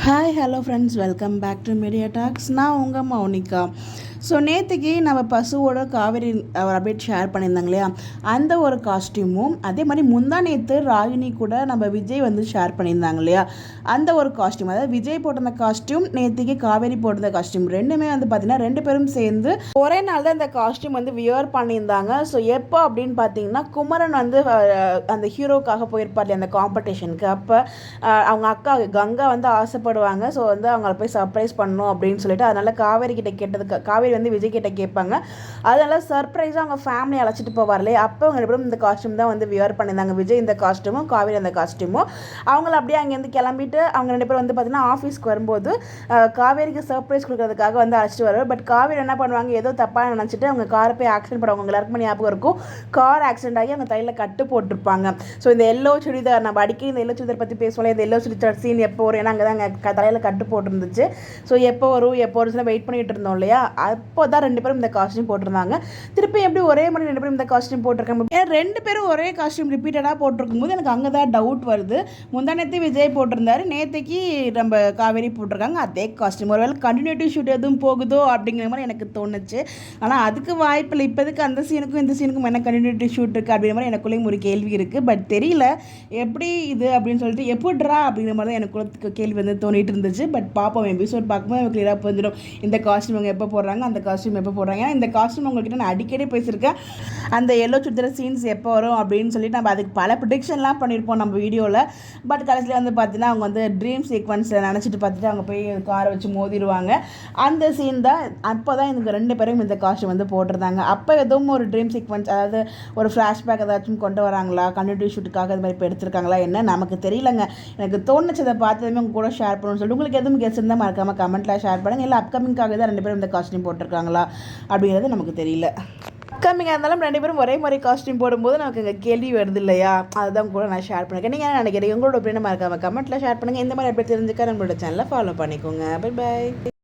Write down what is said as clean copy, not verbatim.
Hi hello friends, welcome back to media talks. நான் உங்கள் Mounika. So நேற்றுக்கு நம்ம பசுவோட காவேரி ஒரு அப்டேட் ஷேர் பண்ணியிருந்தாங்க இல்லையா, அந்த ஒரு காஸ்டியூமும் அதே மாதிரி முந்தா நேற்று ராகினி கூட நம்ம விஜய் வந்து ஷேர் பண்ணியிருந்தாங்க இல்லையா, அந்த ஒரு காஸ்டியூம், அதாவது விஜய் போட்டிருந்த காஸ்டியூம், நேற்றுக்கு காவேரி போட்டிருந்த காஸ்டியூம் ரெண்டுமே வந்து பார்த்திங்கன்னா ரெண்டு பேரும் சேர்ந்து ஒரே நாள் தான் இந்த காஸ்டியூம் வந்து வியர் பண்ணியிருந்தாங்க. ஸோ எப்போ அப்படின்னு பார்த்தீங்கன்னா, குமரன் வந்து அந்த ஹீரோக்காக போயிருப்பார் இல்லையா அந்த காம்படிஷனுக்கு, அப்போ அவங்க அக்கா கங்கா வந்து ஆசைப்படுவாங்க. ஸோ வந்து அவங்கள போய் சர்ப்ரைஸ் பண்ணணும் அப்படின்னு சொல்லிட்டு, அதனால் காவேரி கிட்ட கேட்டதுக்கு காவேரி வந்து விஜய் கிட்ட கேட்பாங்க. அதனால் சர்ப்ரைஸாக அவங்க ஃபேமிலி அழைச்சிட்டு போவார்லே, அப்போ அவங்க ரெண்டு பேரும் இந்த காஸ்டியூம் தான் வந்து வியர் பண்ணியிருந்தாங்க. விஜய் இந்த காஸ்டியூமும் காவேரி அந்த காஸ்டியூமும். அவங்கள அப்படியே அங்கேருந்து கிளம்பிட்டு அவங்க ரெண்டு பேரும் வந்து பார்த்தீங்கன்னா ஆஃபீஸ்க்கு வரும்போது காவேரிக்கு சர்ப்ரைஸ் கொடுக்கறதுக்காக வந்து அழைச்சிட்டு வருவார். பட் காவேரி என்ன பண்ணுவாங்க, ஏதோ தப்பாக நினச்சிட்டு அவங்க காரை போய் ஆக்சிடென்ட் பண்ணுவாங்க. அவங்க எல்லாருக்குமே ஞாபகம் இருக்கும், கார் ஆக்சிடென்ட் ஆகி அவங்க தையில் கட்டு போட்டிருப்பாங்க. ஸோ இந்த எல்லோ சுடிதார், நம்ம அடிக்கடி இந்த எல்லோ சுடிதார் பற்றி பேசுவோம், இந்த எல்லோ சுடிதார் சீன் எப்போ வரும், ஏன்னா அங்கே தான் அங்கே தலையில் கட்டு போட்டிருந்துச்சு. ஸோ எப்போ வரும் வெயிட் பண்ணிட்டு இருந்தோம் இல்லையா, அப்போ தான் ரெண்டு பேரும் இந்த காஸ்டியூம் போட்டிருந்தாங்க. திருப்பி எப்படி ஒரே மாதிரி ரெண்டு பேரும் இந்த காஸ்டியூம் போட்டிருக்காங்க, ஏன்னா ரெண்டு பேரும் ஒரே காஸ்டியூம் ரிப்பீட்டடாக போட்டிருக்கும் போது எனக்கு அங்கே தான் டவுட் வருது. முந்தானத்து விஜய் போட்டிருந்தாரு, நேற்றுக்கு நம்ம காவேரி போட்டிருக்காங்க அதே காஸ்டியூம். ஒருவேளை கண்டினியூட்டி ஷூட் எதுவும் போகுதோ அப்படிங்கிற மாதிரி எனக்கு தோணுச்சு. ஆனால் அதுக்கு வாய்ப்பில்லை. இப்போதுக்கு அந்த சீனுக்கும் இந்த சீனுக்கும் என்ன கண்டினியூட்டி ஷூட் இருக்குது அப்படிங்கிற மாதிரி எனக்குள்ளேயும் ஒரு கேள்வி இருக்குது. பட் தெரியல எப்படி இது அப்படின்னு சொல்லிட்டு, எப்படிரா அப்படிங்கிற மாதிரி தான் எனக்கு கேள்வி வந்து தோணிட்டு இருந்துச்சு. பட் பார்ப்போம், எபிசோட் பார்க்கும்போது எனக்கு கிளியராக புரிஞ்சிடும் இந்த காஸ்டியூம் அவங்க எப்போ போடுறாங்க, அந்த காஸ்டியூம் எப்போ போடுறாங்க. ஏன்னா இந்த காஸ்டியூம் உங்கள்கிட்ட நான் அடிக்கடி பேசியிருக்கேன், அந்த எல்லோ சுடிதார் சீன்ஸ் எப்போ வரும் அப்படின்னு சொல்லிட்டு நம்ம அதுக்கு பல ப்ரிடிக்ஷன்லாம் பண்ணியிருப்போம் நம்ம வீடியோவில். பட் கடைசியில் வந்து பார்த்தீங்கன்னா அவங்க வந்து ட்ரீம் சீக்வன்ஸில் நினச்சிட்டு பார்த்துட்டு அவங்க போய் காரை வச்சு மோதிடுவாங்க. அந்த சீன் தான் அப்போ தான் எனக்கு ரெண்டு பேரும் இந்த காஸ்டியூம் வந்து போட்டிருந்தாங்க. அப்போ எதுவும் ஒரு ட்ரீம் சீக்வன்ஸ், அதாவது ஒரு ஃப்ளாஷ்பேக் ஏதாச்சும் கொண்டு வராங்களா, கண்டினியூட்டி ஷூட்டுக்காக இது மாதிரி இப்போ எடுத்துருக்காங்களா என்ன நமக்கு தெரியலங்க. எனக்கு தோணுச்சு அதை பார்த்ததுமே உங்க கூட ஷேர் பண்ணணும்னு சொல்லிட்டு. உங்களுக்கு எதுவும் கெஸ் இருந்தால் மறக்காமல் கமெண்ட்டில் ஷேர் பண்ணுங்கள். இல்லை அப்கமிங்காக தான் ரெண்டு பேரும் இந்த காஸ்டியூம் போட்டிருக்காங்களா அப்படிங்கிறது நமக்கு தெரியல. அப்கமிங்காக இருந்தாலும் ரெண்டு பேரும் ஒரே மாதிரி காஸ்டியூம் போடும்போது நமக்கு இங்கே கேள்வி வருது இல்லையா, அதுதான் கூட நான் ஷேர் பண்ணிருக்கேன். நீங்கள் என்ன நினைக்கிறீங்க, உங்களோட ஒப்பீனியன் மறக்காமல் கமெண்ட்டில் ஷேர் பண்ணுங்கள். இந்த மாதிரி எப்படி தெரிஞ்சுக்க நம்மளோட சேனலை ஃபாலோ பண்ணிக்கோங்க. Bye bye.